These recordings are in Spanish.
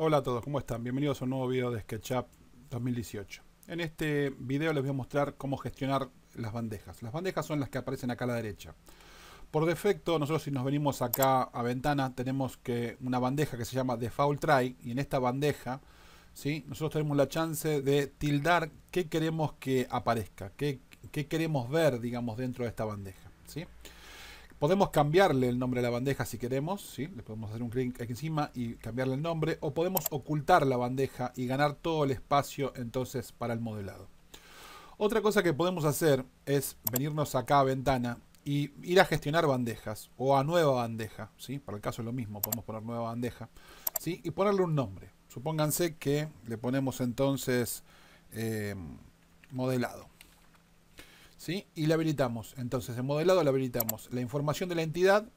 Hola a todos, ¿cómo están? Bienvenidos a un nuevo video de SketchUp 2018. En este video les voy a mostrar cómo gestionar las bandejas. Las bandejas son las que aparecen acá a la derecha. Por defecto, nosotros si nos venimos acá a ventana, tenemos una bandeja que se llama Default Tray, y en esta bandeja, ¿sí?, nosotros tenemos la chance de tildar qué queremos que aparezca, qué queremos ver, digamos, dentro de esta bandeja, ¿sí? Podemos cambiarle el nombre a la bandeja si queremos, ¿sí? Le podemos hacer un clic aquí encima y cambiarle el nombre, o podemos ocultar la bandeja y ganar todo el espacio entonces para el modelado. Otra cosa que podemos hacer es venirnos acá a ventana y ir a gestionar bandejas o a nueva bandeja, ¿sí? Para el caso es lo mismo, podemos poner nueva bandeja, ¿sí? Y ponerle un nombre. Supónganse que le ponemos entonces modelado. ¿Sí? Y le habilitamos, entonces en modelado le habilitamos la información de la entidad,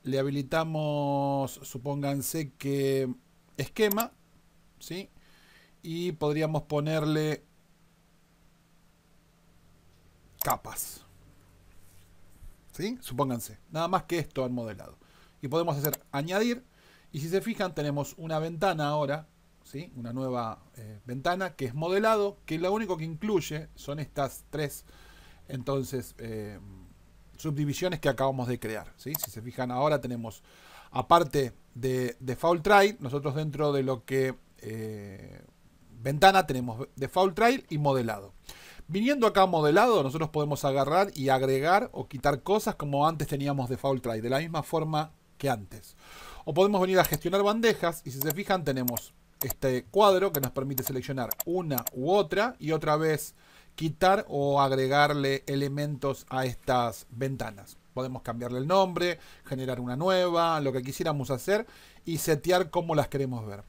le habilitamos, supónganse que esquema, ¿sí? Y podríamos ponerle capas, ¿sí? Supónganse, nada más que esto al modelado. Y podemos hacer añadir, y si se fijan tenemos una ventana ahora, ¿sí? Una nueva ventana que es modelado, que lo único que incluye son estas tres entonces subdivisiones que acabamos de crear, ¿sí? Si se fijan ahora tenemos, aparte de Default Tray, nosotros dentro de lo que ventana tenemos Default Tray y modelado. Viniendo acá a modelado, nosotros podemos agarrar y agregar o quitar cosas como antes teníamos Default Tray, de la misma forma que antes. O podemos venir a gestionar bandejas, y si se fijan tenemos este cuadro que nos permite seleccionar una u otra y otra vez quitar o agregarle elementos a estas ventanas. Podemos cambiarle el nombre, generar una nueva, lo que quisiéramos hacer y setear cómo las queremos ver.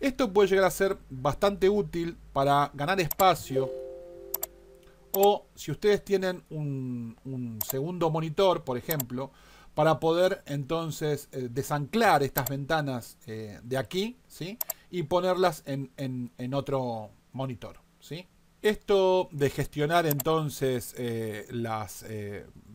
Esto puede llegar a ser bastante útil para ganar espacio, o si ustedes tienen un segundo monitor, por ejemplo, para poder entonces desanclar estas ventanas de aquí, ¿sí? Y ponerlas en otro monitor, ¿sí? Esto de gestionar entonces las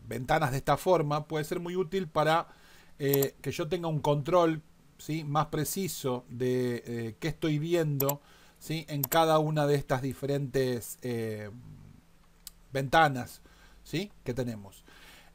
ventanas de esta forma puede ser muy útil para que yo tenga un control, ¿sí?, más preciso de qué estoy viendo, ¿sí?, en cada una de estas diferentes ventanas, ¿sí?, que tenemos.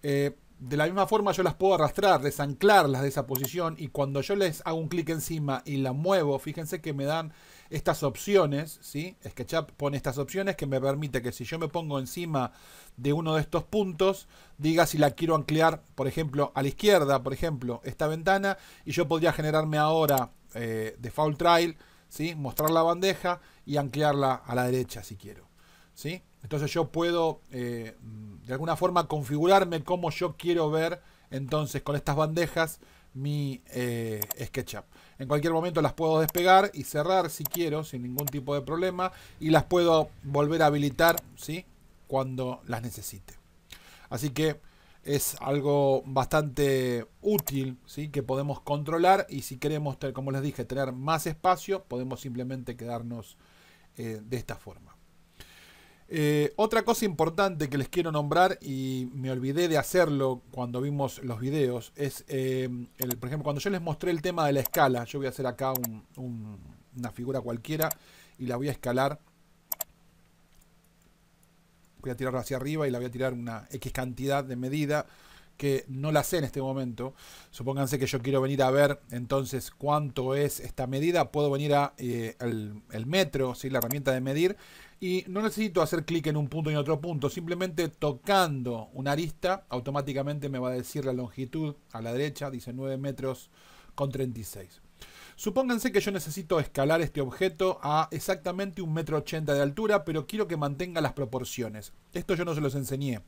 De la misma forma yo las puedo arrastrar, desanclarlas de esa posición, y cuando yo les hago un clic encima y la muevo, fíjense que me dan estas opciones, ¿sí? SketchUp pone estas opciones que me permite que si yo me pongo encima de uno de estos puntos, diga si la quiero ampliar, por ejemplo, a la izquierda, por ejemplo, esta ventana, y yo podría generarme ahora Default Tray, ¿sí?, mostrar la bandeja y ampliarla a la derecha si quiero, ¿sí? Entonces yo puedo de alguna forma configurarme como yo quiero ver entonces con estas bandejas mi SketchUp. En cualquier momento las puedo despegar y cerrar si quiero, sin ningún tipo de problema, y las puedo volver a habilitar, ¿sí?, cuando las necesite. Así que es algo bastante útil, ¿sí?, que podemos controlar, y si queremos, como les dije, tener más espacio, podemos simplemente quedarnos de esta forma. Otra cosa importante que les quiero nombrar, y me olvidé de hacerlo cuando vimos los videos, es, por ejemplo, cuando yo les mostré el tema de la escala. Yo voy a hacer acá una figura cualquiera y la voy a escalar. Voy a tirarla hacia arriba y la voy a tirar una X cantidad de medida que no la sé en este momento. Supónganse que yo quiero venir a ver entonces cuánto es esta medida. Puedo venir a el metro, ¿sí?, la herramienta de medir, y no necesito hacer clic en un punto y en otro punto. Simplemente tocando una arista automáticamente me va a decir la longitud a la derecha, dice 9 metros con 36. Supónganse que yo necesito escalar este objeto a exactamente 1,80 m de altura, pero quiero que mantenga las proporciones. Esto yo no se los enseñé.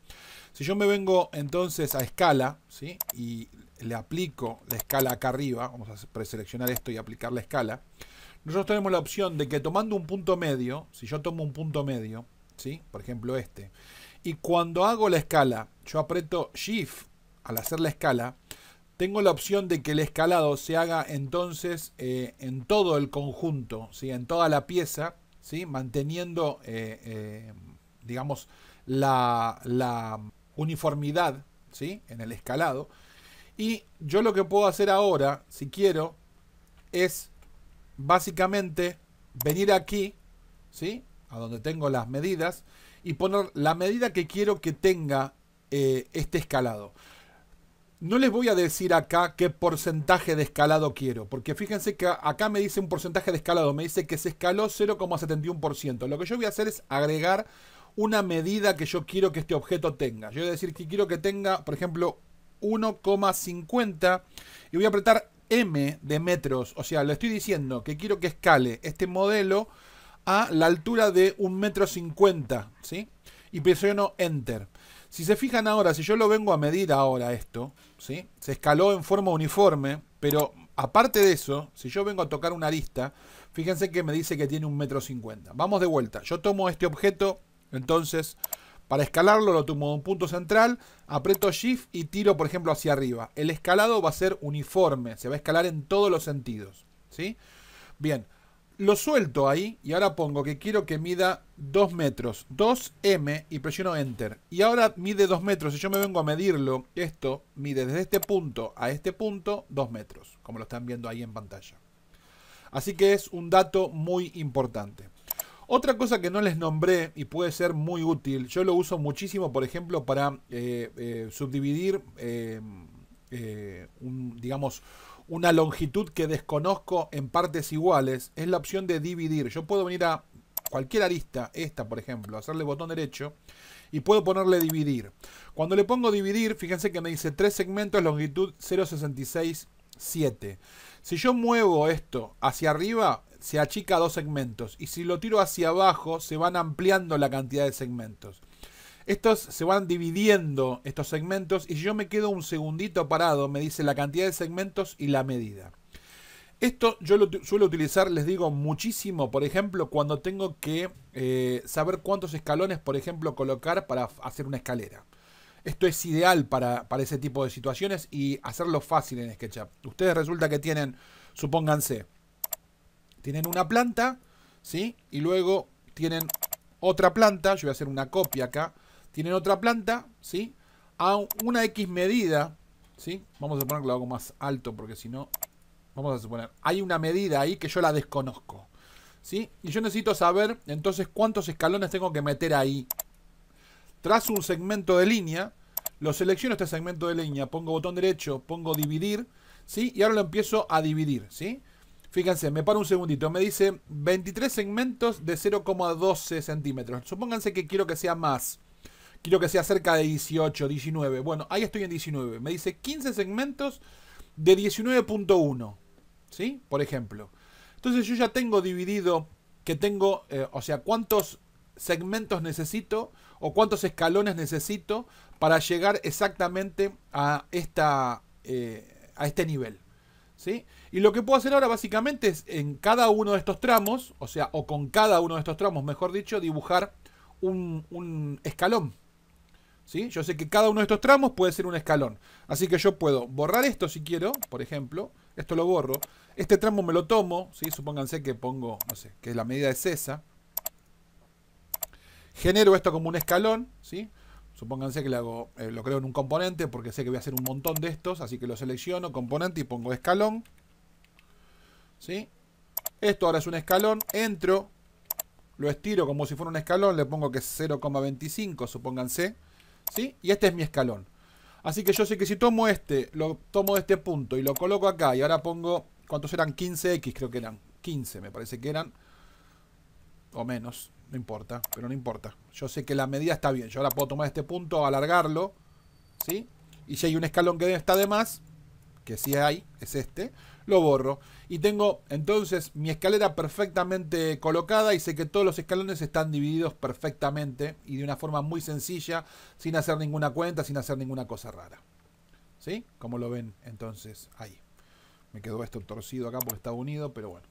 Si yo me vengo entonces a escala, ¿sí?, y le aplico la escala acá arriba, vamos a preseleccionar esto y aplicar la escala, nosotros tenemos la opción de que tomando un punto medio, si yo tomo un punto medio, ¿sí?, por ejemplo este, y cuando hago la escala, yo aprieto Shift al hacer la escala, tengo la opción de que el escalado se haga entonces en todo el conjunto, ¿sí?, en toda la pieza, ¿sí?, manteniendo, digamos, la uniformidad, ¿sí?, en el escalado. Y yo lo que puedo hacer ahora, si quiero, es básicamente venir aquí, ¿sí? A donde tengo las medidas y poner la medida que quiero que tenga este escalado. No les voy a decir acá qué porcentaje de escalado quiero, porque fíjense que acá me dice un porcentaje de escalado, me dice que se escaló 0,71%. Lo que yo voy a hacer es agregar una medida que yo quiero que este objeto tenga. Yo voy a decir que quiero que tenga, por ejemplo, 1,50 y voy a apretar M de metros. O sea, le estoy diciendo que quiero que escale este modelo a la altura de 1,50 m, ¿sí? Y presiono Enter. Si se fijan ahora, si yo lo vengo a medir ahora esto, ¿sí? Se escaló en forma uniforme, pero aparte de eso, si yo vengo a tocar una arista, fíjense que me dice que tiene 1,50 m. Vamos de vuelta. Yo tomo este objeto, entonces, para escalarlo lo tomo de un punto central, aprieto Shift y tiro, por ejemplo, hacia arriba. El escalado va a ser uniforme, se va a escalar en todos los sentidos, ¿sí? Bien. Lo suelto ahí y ahora pongo que quiero que mida 2 metros, 2M y presiono Enter. Y ahora mide 2 metros. Si yo me vengo a medirlo, esto mide desde este punto a este punto 2 metros, como lo están viendo ahí en pantalla. Así que es un dato muy importante. Otra cosa que no les nombré y puede ser muy útil, yo lo uso muchísimo, por ejemplo, para subdividir, digamos, una longitud que desconozco en partes iguales, es la opción de dividir. Yo puedo venir a cualquier arista, esta por ejemplo, hacerle botón derecho y puedo ponerle dividir. Cuando le pongo dividir, fíjense que me dice 3 segmentos, longitud 0,66,7. Si yo muevo esto hacia arriba, se achica a 2 segmentos. Y si lo tiro hacia abajo, se van ampliando la cantidad de segmentos. Estos se van dividiendo, estos segmentos, y si yo me quedo un segundito parado, me dice la cantidad de segmentos y la medida. Esto yo lo suelo utilizar, les digo, muchísimo, por ejemplo, cuando tengo que saber cuántos escalones, por ejemplo, colocar para hacer una escalera. Esto es ideal para ese tipo de situaciones y hacerlo fácil en SketchUp. Ustedes resulta que tienen, supónganse, tienen una planta, ¿sí? Y luego tienen otra planta, yo voy a hacer una copia acá. Tienen otra planta, ¿sí? A una X medida, ¿sí? Vamos a ponerlo algo más alto porque si no, vamos a suponer, hay una medida ahí que yo la desconozco, ¿sí? Y yo necesito saber entonces cuántos escalones tengo que meter ahí. Trazo un segmento de línea, lo selecciono este segmento de línea, pongo botón derecho, pongo dividir, ¿sí? Y ahora lo empiezo a dividir, ¿sí? Fíjense, me paro un segundito, me dice 23 segmentos de 0,12 centímetros. Supónganse que quiero que sea más. Quiero que sea cerca de 18, 19. Bueno, ahí estoy en 19. Me dice 15 segmentos de 19,1. ¿Sí? Por ejemplo. Entonces yo ya tengo dividido que tengo, o sea, cuántos segmentos necesito o cuántos escalones necesito para llegar exactamente a este nivel. ¿Sí? Y lo que puedo hacer ahora básicamente es en cada uno de estos tramos, o sea, o con cada uno de estos tramos, mejor dicho, dibujar un escalón. ¿Sí? Yo sé que cada uno de estos tramos puede ser un escalón. Así que yo puedo borrar esto si quiero, por ejemplo. Esto lo borro. Este tramo me lo tomo, ¿sí? Supónganse que pongo, no sé, que la medida es esa. Genero esto como un escalón, ¿sí? Supónganse que lo creo en un componente porque sé que voy a hacer un montón de estos. Así que lo selecciono, componente y pongo escalón. ¿Sí? Esto ahora es un escalón. Entro, lo estiro como si fuera un escalón. Le pongo que es 0,25, supónganse. ¿Sí? Y este es mi escalón. Así que yo sé que si tomo lo tomo de este punto y lo coloco acá y ahora pongo, ¿cuántos eran? 15x creo que eran. 15 me parece que eran. O menos, no importa, pero no importa. Yo sé que la medida está bien. Yo ahora puedo tomar este punto, alargarlo, ¿sí? Y si hay un escalón que está de más, que sí hay, es este, lo borro. Y tengo entonces mi escalera perfectamente colocada y sé que todos los escalones están divididos perfectamente y de una forma muy sencilla, sin hacer ninguna cuenta, sin hacer ninguna cosa rara. ¿Sí? Como lo ven entonces ahí. Me quedó esto torcido acá porque está unido, pero bueno.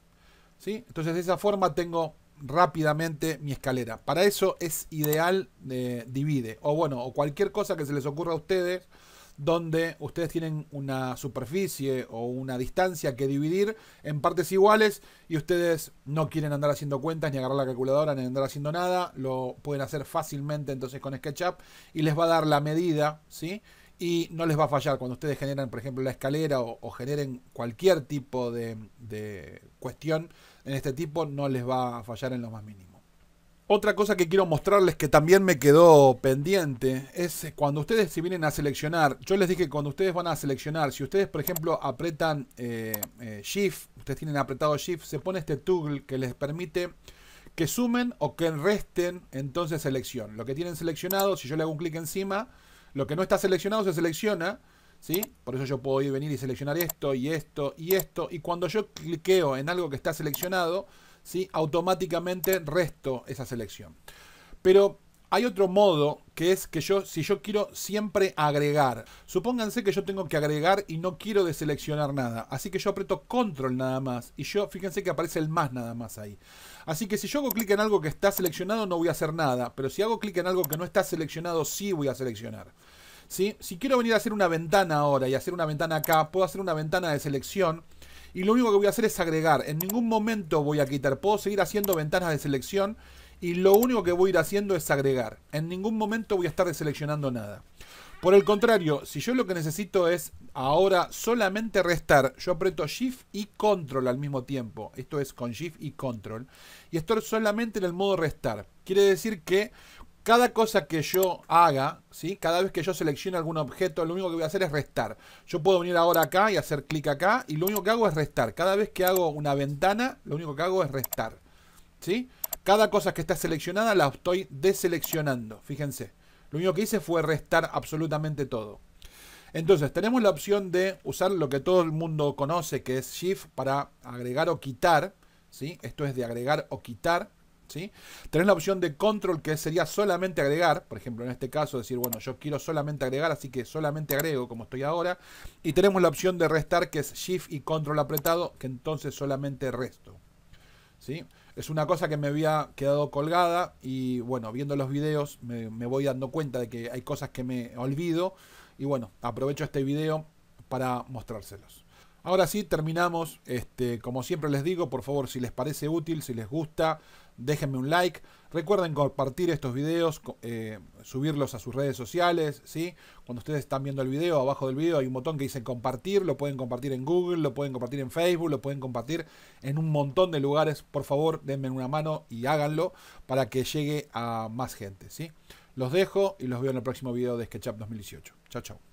¿Sí? Entonces de esa forma tengo rápidamente mi escalera. Para eso es ideal divide. O bueno, o cualquier cosa que se les ocurra a ustedes donde ustedes tienen una superficie o una distancia que dividir en partes iguales y ustedes no quieren andar haciendo cuentas ni agarrar la calculadora ni andar haciendo nada, lo pueden hacer fácilmente entonces con SketchUp y les va a dar la medida, ¿sí? y no les va a fallar cuando ustedes generan, por ejemplo, la escalera o generen cualquier tipo de cuestión en este tipo, no les va a fallar en lo más mínimo. Otra cosa que quiero mostrarles que también me quedó pendiente es cuando ustedes se vienen a seleccionar. Yo les dije que cuando ustedes van a seleccionar, si ustedes por ejemplo apretan Shift, ustedes tienen apretado Shift, se pone este toggle que les permite que sumen o que resten entonces selección. Lo que tienen seleccionado, si yo le hago un clic encima, lo que no está seleccionado se selecciona, ¿sí? Por eso yo puedo ir, venir y seleccionar esto y esto y esto. Y cuando yo cliqueo en algo que está seleccionado, ¿sí? Automáticamente resto esa selección. Pero hay otro modo que es que si yo quiero siempre agregar. Supónganse que yo tengo que agregar y no quiero deseleccionar nada. Así que yo aprieto control nada más. Y fíjense que aparece el más nada más ahí. Así que si yo hago clic en algo que está seleccionado no voy a hacer nada. Pero si hago clic en algo que no está seleccionado sí voy a seleccionar. ¿Sí? Si quiero venir a hacer una ventana ahora y hacer una ventana acá, puedo hacer una ventana de selección. Y lo único que voy a hacer es agregar. En ningún momento voy a quitar. Puedo seguir haciendo ventanas de selección. Y lo único que voy a ir haciendo es agregar. En ningún momento voy a estar deseleccionando nada. Por el contrario, si yo lo que necesito es ahora solamente restar, yo aprieto Shift y Control al mismo tiempo. Esto es con Shift y Control. Y estoy solamente en el modo restar. Quiere decir que cada cosa que yo haga, ¿sí? Cada vez que yo seleccione algún objeto, lo único que voy a hacer es restar. Yo puedo venir ahora acá y hacer clic acá y lo único que hago es restar. Cada vez que hago una ventana, lo único que hago es restar. ¿Sí? Cada cosa que está seleccionada la estoy deseleccionando. Fíjense. Lo único que hice fue restar absolutamente todo. Entonces, tenemos la opción de usar lo que todo el mundo conoce, que es Shift para agregar o quitar. ¿Sí? Esto es de agregar o quitar. ¿Sí? Tenés la opción de Control, que sería solamente agregar. Por ejemplo, en este caso, decir, bueno, yo quiero solamente agregar, así que solamente agrego, como estoy ahora. Y tenemos la opción de restar, que es Shift y Control apretado, que entonces solamente resto. ¿Sí? Es una cosa que me había quedado colgada y bueno, viendo los videos me voy dando cuenta de que hay cosas que me olvido y bueno, aprovecho este video para mostrárselos. Ahora sí, terminamos. Como siempre les digo, por favor, si les parece útil, si les gusta, déjenme un like. Recuerden compartir estos videos, subirlos a sus redes sociales, ¿sí? Cuando ustedes están viendo el video, abajo del video hay un botón que dice compartir. Lo pueden compartir en Google, lo pueden compartir en Facebook, lo pueden compartir en un montón de lugares. Por favor, denme una mano y háganlo para que llegue a más gente, ¿sí? Los dejo y los veo en el próximo video de SketchUp 2018. Chao, chao.